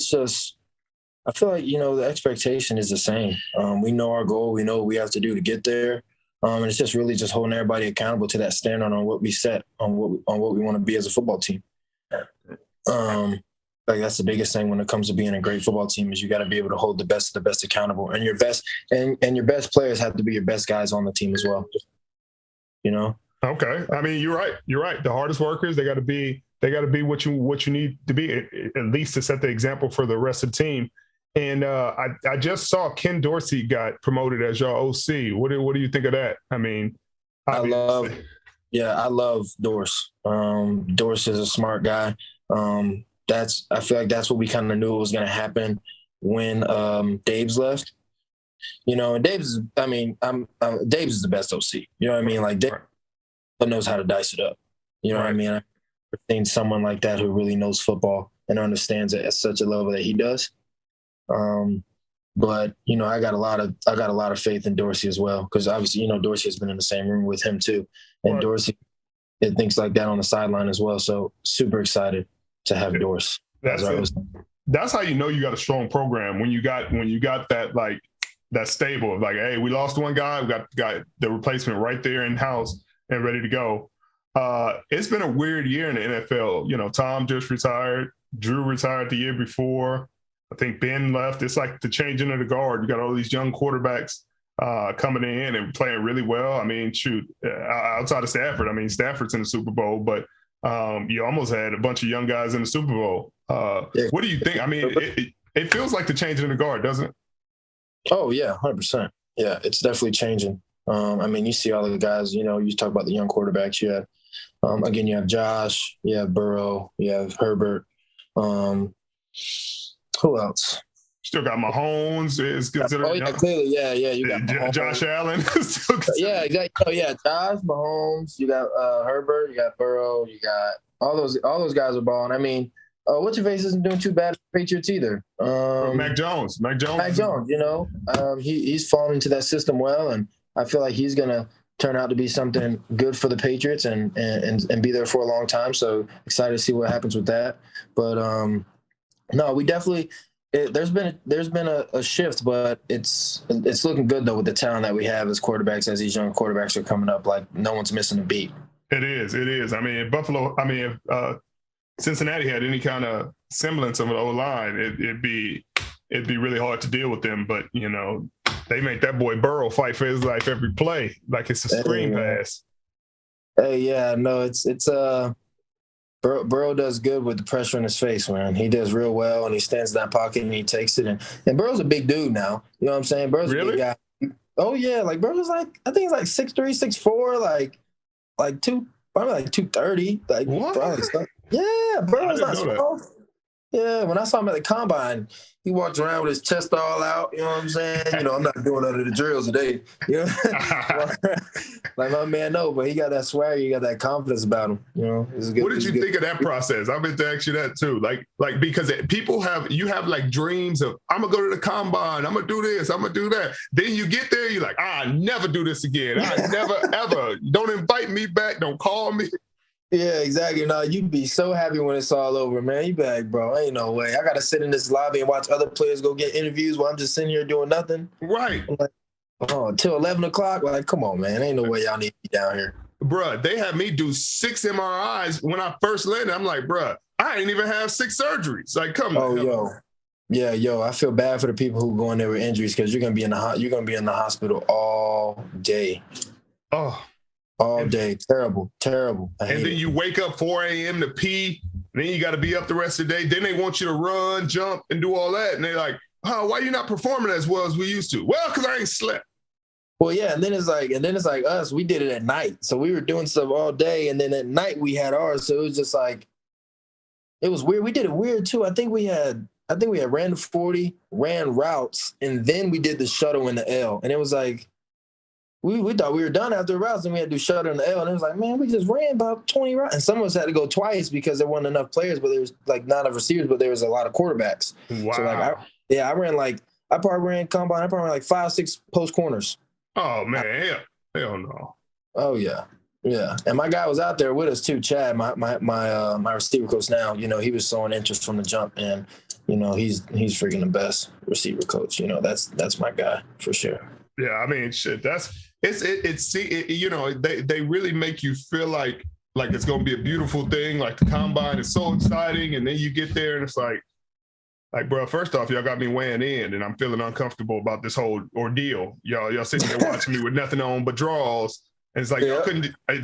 expectation is the same. We know our goal. We know what we have to do to get there. And it's just really just holding everybody accountable to that standard on what we set, on what we want to be as a football team. Like, that's the biggest thing when it comes to being a great football team, is you got to be able to hold the best of the best accountable, and your best players have to be your best guys on the team as well. Okay. I mean, you're right. The hardest workers, they got to be what you need to be, at least to set the example for the rest of the team. And I just saw Ken Dorsey got promoted as your OC. What do you think of that? I mean, obviously. I love Dors. Dors is a smart guy. I feel like that's what we kind of knew was going to happen when Dave's left. And Dave's, Dave's is the best OC. You know what I mean? Like, Dave knows how to dice it up. You know what I mean? I've seen someone like that who really knows football and understands it at such a level that he does. But I got a lot of faith in Dorsey as well, because obviously Dorsey has been in the same room with him too, and Dorsey did things like that on the sideline as well. So super excited to have Dorsey. That's how you got a strong program, when you got that, like, that stable of, like, hey, we lost one guy, we got the replacement right there in house and ready to go. It's been a weird year in the NFL. Tom just retired, Drew retired the year before. I think Ben left. It's like the changing of the guard. You got all these young quarterbacks coming in and playing really well. I mean, outside of Stafford, Stafford's in the Super Bowl, but you almost had a bunch of young guys in the Super Bowl. What do you think? I mean, it feels like the changing of the guard, doesn't it? Oh, yeah, 100%. Yeah, it's definitely changing. You see all the guys, you talk about the young quarterbacks. You have, again, you have Josh, you have Burrow, you have Herbert. Who else? Still got Mahomes. Is considered. Oh, yeah, clearly. Yeah. You got Josh Allen. Yeah, exactly. Oh, yeah, Josh, Mahomes. You got Herbert. You got Burrow. You got all those guys are balling. I mean, what's your face isn't doing too bad for the Patriots either. Mac Jones. He's fallen into that system well, and I feel like he's gonna turn out to be something good for the Patriots and be there for a long time. So excited to see what happens with that. But no, we definitely there's been a shift, but it's looking good though with the talent that we have as quarterbacks, as these young quarterbacks are coming up. Like, no one's missing a beat. It is. I mean, if Buffalo. I mean, if Cincinnati had any kind of semblance of an O-line, it'd be really hard to deal with them. But they make that boy Burrow fight for his life every play, like it's a screen pass. Hey, yeah, no, it's Burrow does good with the pressure in his face, man. He does real well, and he stands in that pocket and he takes it. And Burrow's a big dude now. You know what I'm saying? Burrow's a big guy. Oh yeah, like Burrow's I think he's like 6'3", 6'4", like 230. Like, what? Probably, yeah, Burrow's not small. Yeah, when I saw him at the combine, he walked around with his chest all out. You know what I'm saying? You know, I'm not doing none of the drills today. You know, like my man, no, but he got that swagger, he got that confidence about him. You know, what did you think of that process? I meant to ask you that too. Like because people have like dreams of I'm gonna go to the combine, I'm gonna do this, I'm gonna do that. Then you get there, you're like, I never do this again. I never ever. Don't invite me back. Don't call me. Yeah, exactly. No, you'd be so happy when it's all over, man. You'd be like, bro, ain't no way. I got to sit in this lobby and watch other players go get interviews while I'm just sitting here doing nothing. Right. I'm like, until 11 o'clock? Like, come on, man. Ain't no way y'all need to be down here. Bruh, they had me do 6 MRIs when I first landed. I'm like, bruh, I ain't even have 6 surgeries. Like, come on. Yo. Yeah, yo, I feel bad for the people who go in there with injuries because you're gonna be in the hospital all day. Oh. All day. Terrible. And then you wake up 4 a.m. to pee. Then you got to be up the rest of the day. Then they want you to run, jump, and do all that. And they're like, why you not performing as well as we used to? Well, because I ain't slept. Well, yeah, and then it's like us. We did it at night. So we were doing stuff all day. And then at night we had ours. So it was just like, it was weird. We did it weird too. I think we had ran the 40, ran routes, and then we did the shuttle in the L. And it was like, we thought we were done after the routes, and we had to do shuttle in the L. And it was like, man, we just ran about 20 routes. And some of us had to go twice because there weren't enough players, but there was like not enough receivers, but there was a lot of quarterbacks. Wow. So I probably ran combine. I probably ran like 5-6 post corners. Oh man, hell no. Oh yeah. Yeah. And my guy was out there with us too, Chad, my receiver coach now. You know, he was showing interest from the jump, and you know, he's freaking the best receiver coach. You know, that's my guy for sure. Yeah, I mean, shit. You know, they really make you feel like it's gonna be a beautiful thing. Like the combine is so exciting, and then you get there and it's like, bro. First off, y'all got me weighing in, and I'm feeling uncomfortable about this whole ordeal. Y'all sitting there watching me with nothing on but draws, and it's like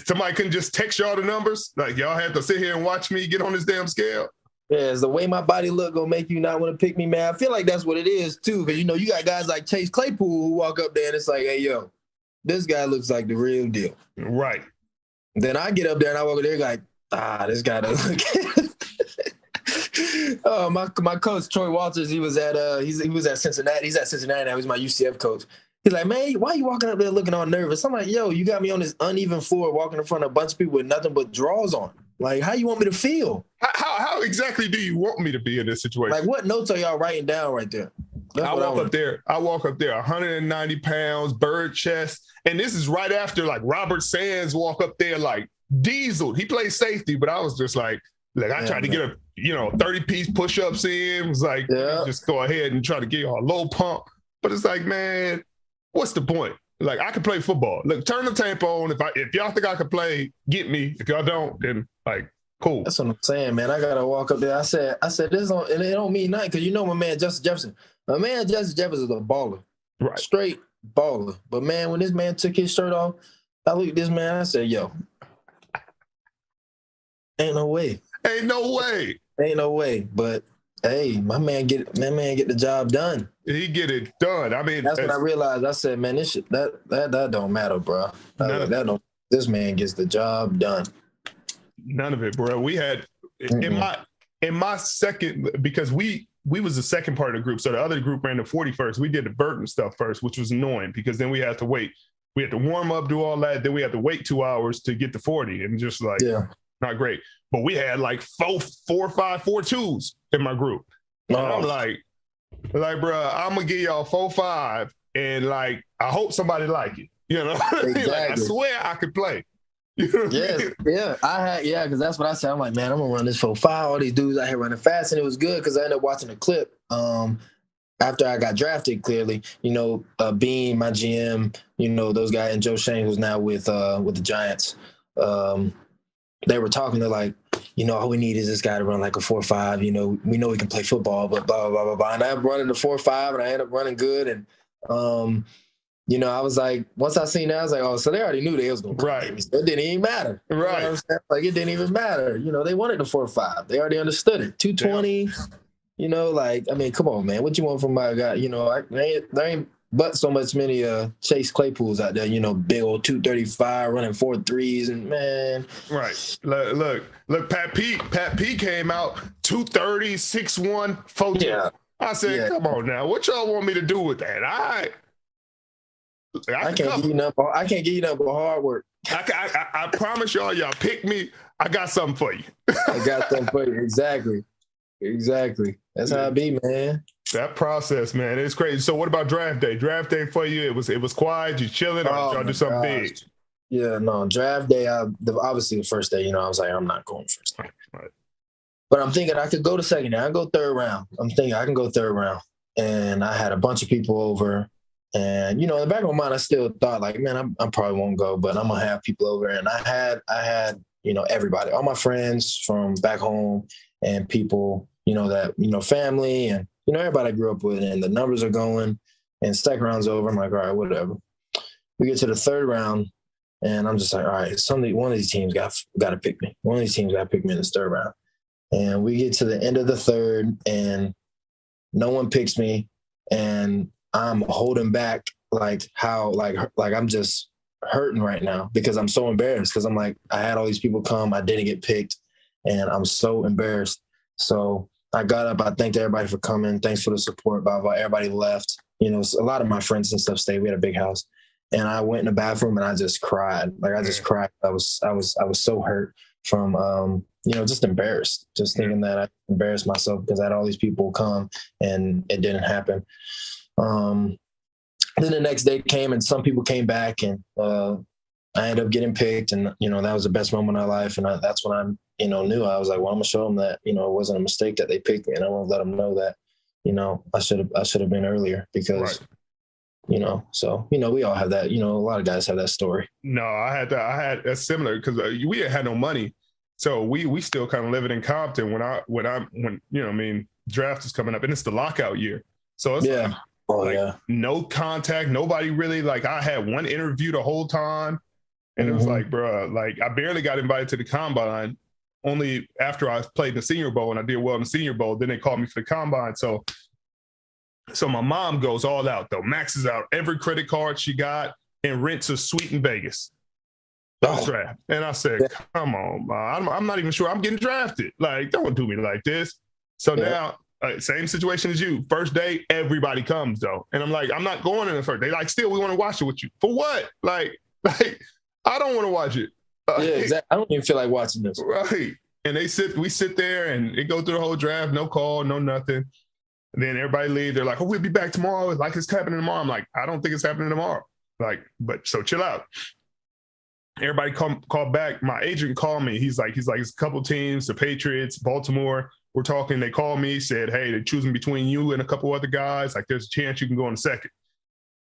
somebody couldn't just text y'all the numbers. Like y'all had to sit here and watch me get on this damn scale. Yeah, is the way my body look gonna make you not want to pick me, man? I feel like that's what it is too, because you know you got guys like Chase Claypool who walk up there and it's like, hey yo, this guy looks like the real deal. Right. Then I get up there and I walk up there like, this guy doesn't look. Oh, my coach Troy Walters, he was at Cincinnati. He's at Cincinnati now. He's my UCF coach. He's like, man, why are you walking up there looking all nervous? I'm like, yo, you got me on this uneven floor walking in front of a bunch of people with nothing but draws on. Like, how you want me to feel? How exactly do you want me to be in this situation? Like, what notes are y'all writing down right there? I walk up there, 190 pounds, bird chest. And this is right after, like, Robert Sands walk up there, like, dieseled. He played safety, but I was just like I tried to get a, 30-piece push-ups in. It was like, just go ahead and try to get a low pump. But it's like, man, what's the point? Like, I can play football. Look, turn the tape on. If y'all think I can play, get me. If y'all don't, then, like, cool. That's what I'm saying, man. I got to walk up there. I said this don't, and it don't mean nothing because you know my man Justin Jefferson. My man Justin Jefferson is a baller. Right. Straight baller. But, man, when this man took his shirt off, I looked at this man, I said, yo, ain't no way. Ain't no way. Ain't no way. But, hey, my man get the job done. He get it done. I mean, that's when I realized. I said, man, this shit, that don't matter, bro. This man gets the job done. None of it, bro. We had in my second, because we was the second part of the group, so the other group ran the 40 first. We did the Burton stuff first, which was annoying because then we had to wait. We had to warm up, do all that. Then we had to wait 2 hours to get the 40, and just like not great. But we had like 4 or 5 4.2s in my group. And I'm like, bro, I'm gonna give y'all 4.5, and like I hope somebody like it. Exactly. Like, I swear I could play. Because that's what I said. I'm like, man, I'm gonna run this 4.5. All these dudes out here running fast, and it was good because I ended up watching a clip after I got drafted. Clearly, Bean, my GM, those guys, and Joe Shane, who's now with the Giants. They were talking to like, all we need is this guy to run like a 4.5. We know he can play football, but blah, blah, blah, blah, blah. And I'm running the 4.5 and I ended up running good. And, I was like, once I seen that, I was like, oh, so they already knew they was going to play me. So it didn't even matter. Right. Like, it didn't even matter. They wanted the 4.5. They already understood it. 220, I mean, come on, man. What you want from my guy? but so many Chase Claypools out there, big old 235 running 4 threes, and man. Right. Look, Pat P came out 230, 6'1", 4'2". Yeah. I said, come on now. What y'all want me to do with that? I can't give you nothing but hard work. I promise y'all pick me. I got something for you. I got something for you. Exactly. That's how it be, man. That process, man, it's crazy. So what about draft day? Draft day for you, it was quiet, you chilling, or y'all do something big? Yeah, no, draft day, obviously the first day, I was like, I'm not going first. Right. But I'm thinking I could go to second day. I go third round. I'm thinking I can go third round. And I had a bunch of people over. And, in the back of my mind, I still thought like, man, I probably won't go, but I'm going to have people over. And I had, everybody, all my friends from back home and people, that, family and, everybody I grew up with, and the numbers are going and second round's over. I'm like, all right, whatever. We get to the third round and I'm just like, all right, one of these teams got to pick me. One of these teams got to pick me in this third round. And we get to the end of the third and no one picks me. And I'm holding back like I'm just hurting right now because I'm so embarrassed because I'm like, I had all these people come, I didn't get picked, and I'm so embarrassed. So I got up, I thanked everybody for coming. Thanks for the support, blah, blah. Everybody left. A lot of my friends and stuff stayed. We had a big house. And I went in the bathroom and I just cried. I just cried. I was so hurt from just embarrassed, just thinking that I embarrassed myself because I had all these people come and it didn't happen. Then the next day came and some people came back and I ended up getting picked, and that was the best moment of my life. And that's when I knew. I was like, well, I'm gonna show them that it wasn't a mistake that they picked me, and I want to let them know that I should have been earlier because right. So we all have that. A lot of guys have that story. No, I had that's similar because we had no money, so we still kind of living in Compton when draft is coming up and it's the lockout year, so it's no contact, nobody really I had one interview the whole time. And it was like, bro, I barely got invited to the combine only after I played in the Senior Bowl and I did well in the Senior Bowl. Then they called me for the combine. So my mom goes all out, though, maxes out every credit card she got and rents a suite in Vegas. Draft. And I said, come on, Ma, I'm not even sure I'm getting drafted. Don't do me like this. So now, same situation as you. First day, everybody comes, though. And I'm like, I'm not going in the first day. Still, we want to watch it with you. For what? I don't want to watch it. Exactly. I don't even feel like watching this. Right. And we sit there and it go through the whole draft, no call, no nothing. And then everybody leave. They're like, oh, we'll be back tomorrow. It's happening tomorrow. I'm like, I don't think it's happening tomorrow. But so chill out. Everybody call back. My agent called me. He's like, it's a couple teams, the Patriots, Baltimore. We're talking. They called me, said, hey, they're choosing between you and a couple other guys. There's a chance you can go in second.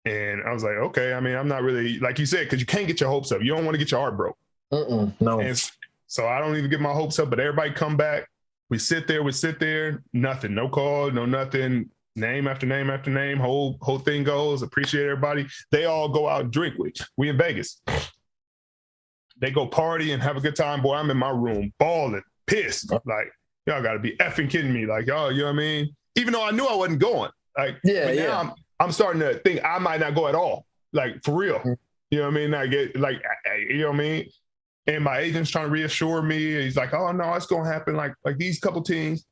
And I was like, okay, I'm not really, like you said, because you can't get your hopes up. You don't want to get your heart broke. No. And so I don't even get my hopes up, but everybody come back. We sit there, nothing, no call, no nothing, name after name after name, whole thing goes, appreciate everybody. They all go out and drink with. We in Vegas. They go party and have a good time. Boy, I'm in my room, balling, pissed. Y'all got to be effing kidding me. Y'all, you know what I mean? Even though I knew I wasn't going. Now I'm starting to think I might not go at all, for real. You know what I mean? I get you know what I mean? And my agent's trying to reassure me. He's like, oh no, it's gonna happen. Like these couple teams.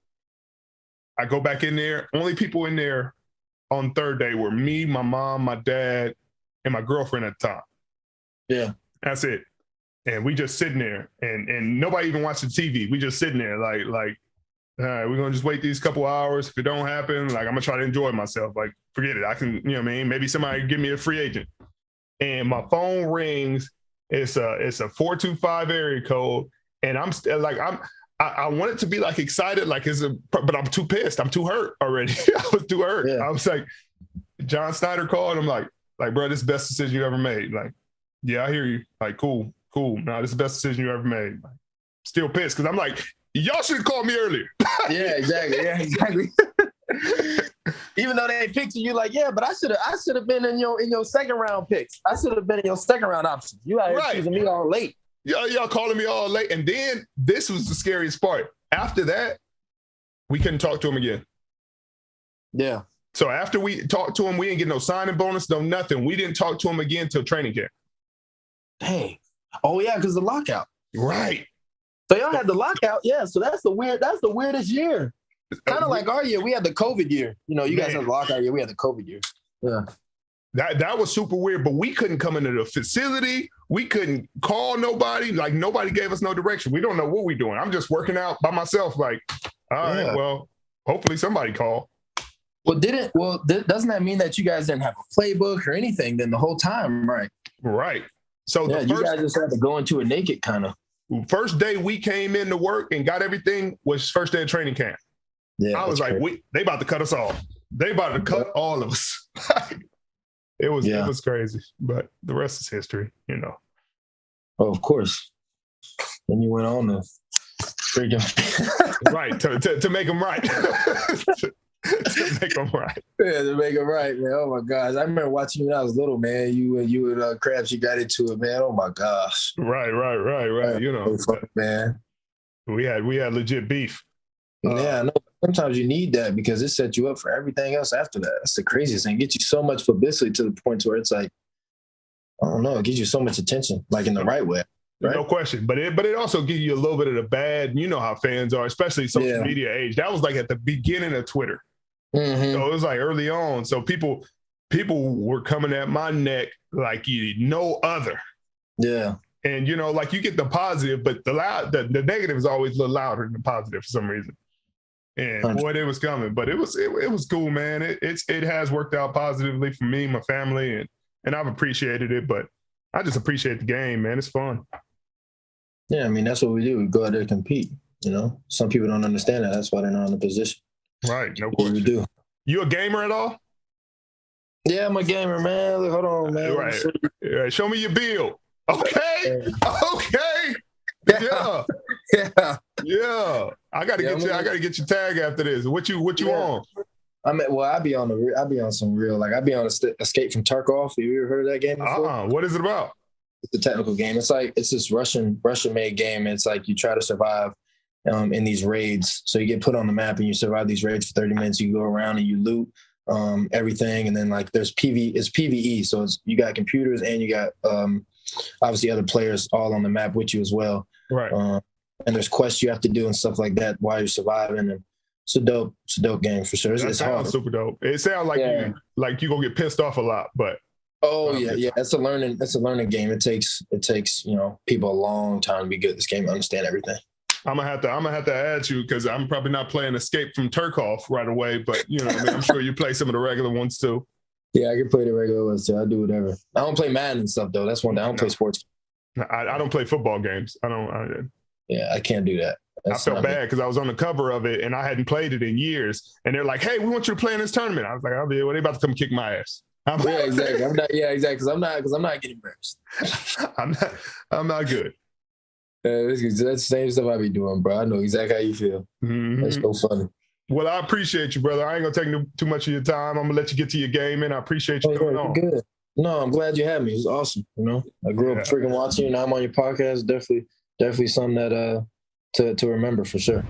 I go back in there. Only people in there on third day were me, my mom, my dad, and my girlfriend at the time. Yeah. That's it. And we just sitting there and nobody even watching TV. We just sitting there all right, we're going to just wait these couple hours. If it don't happen, I'm going to try to enjoy myself. Forget it. I can, you know what I mean? Maybe somebody give me a free agent. And my phone rings. It's a 425 area code. And I'm still I want it to be excited, but I'm too pissed. I'm too hurt already. I was too hurt. Yeah. I was like, John Snyder called. I'm like, bro, this is the best decision you ever made. Yeah, I hear you. Cool. No, this is the best decision you ever made. Still pissed. Cause I'm like, y'all should have called me earlier. Yeah, exactly. Even though they picked you, but I should have been in your second round picks. I should have been in your second round options. You out here choosing me all late. Y'all calling me all late. And then this was the scariest part. After that, we couldn't talk to him again. Yeah. So after we talked to him, we didn't get no signing bonus, no nothing. We didn't talk to him again till training camp. Dang. Oh yeah, because the lockout. Right. So y'all had the lockout, yeah. So that's the weirdest year. Kind of like our year. We had the COVID year. You know, you guys had the lockout year. We had the COVID year. Yeah. That was super weird, but we couldn't come into the facility. We couldn't call nobody. Like, nobody gave us no direction. We don't know what we're doing. I'm just working out by myself. Like, all right, well, hopefully somebody call. Well, doesn't that mean that you guys didn't have a playbook or anything then the whole time, right? Right. So you guys just had to go into it naked, kind of. First day we came in to work and got everything was first day of training camp. Yeah, I was like, they about to cut us off. They about to cut all of us. It was crazy, but the rest is history, you know. Oh, of course. And you went on to freaking right to make them right. To make them right. Yeah, to make them right, man. Oh my gosh, I remember watching you when I was little, man. You and Krabs, you got into it, man. Oh my gosh. Right. You know, man. We had legit beef. Yeah, I know. Sometimes you need that because it sets you up for everything else after that. That's the craziest thing. It gets you so much publicity to the point where it's like, I don't know, it gives you so much attention, like in the right way. Right? No question. But it also gives you a little bit of the bad, you know how fans are, especially social media age. That was like at the beginning of Twitter. Mm-hmm. So it was like early on. So people were coming at my neck like no other. Yeah. And, you know, like you get the positive, but the negative is always a little louder than the positive for some reason. And boy, it was coming, but it was cool, man. It has worked out positively for me, my family, and I've appreciated it. But I just appreciate the game, man. It's fun. Yeah, I mean that's what we do. We go out there and compete. You know, some people don't understand that. That's why they're not in the position. Right. No question. We do. You a gamer at all? Yeah, I'm a gamer, man. Look, hold on, man. Right. Show me your build. Okay. Okay. Yeah. I gotta get your tag after this. What you on? I'd be on some real, like I'd be on Escape from Tarkov. Have you ever heard of that game before? What is it about? It's a technical game. It's this Russian made game. It's like you try to survive in these raids. So you get put on the map and you survive these raids for 30 minutes. You go around and you loot everything. And then like it's PvE. So you got computers and you got obviously other players all on the map with you as well. Right. And there's quests you have to do and stuff like that while you're surviving. And it's a dope game for sure. It's hard. Super dope. It sounds like you gonna get pissed off a lot, but yeah. It's a learning game. It takes people a long time to be good at this game, understand everything. I'm gonna have to add you because I'm probably not playing Escape from Tarkov right away, but you know what I mean, I'm sure you play some of the regular ones too. Yeah, I can play the regular ones too. I do whatever. I don't play Madden and stuff though. That's one thing. I don't play sports. I don't play football games. Yeah, I can't do that. I felt bad because I was on the cover of it and I hadn't played it in years. And they're like, "Hey, we want you to play in this tournament." I was like, "I'll be. Well, they about to come kick my ass." Yeah, exactly. Because I'm not getting embarrassed. I'm not good. That's the same stuff I be doing, bro. I know exactly how you feel. Mm-hmm. That's so funny. Well, I appreciate you, brother. I ain't gonna take too much of your time. I'm gonna let you get to your game, and I appreciate you coming on. Good. No, I'm glad you had me. It's awesome. You know, I grew up freaking watching you. Now I'm on your podcast. Definitely something that to remember for sure.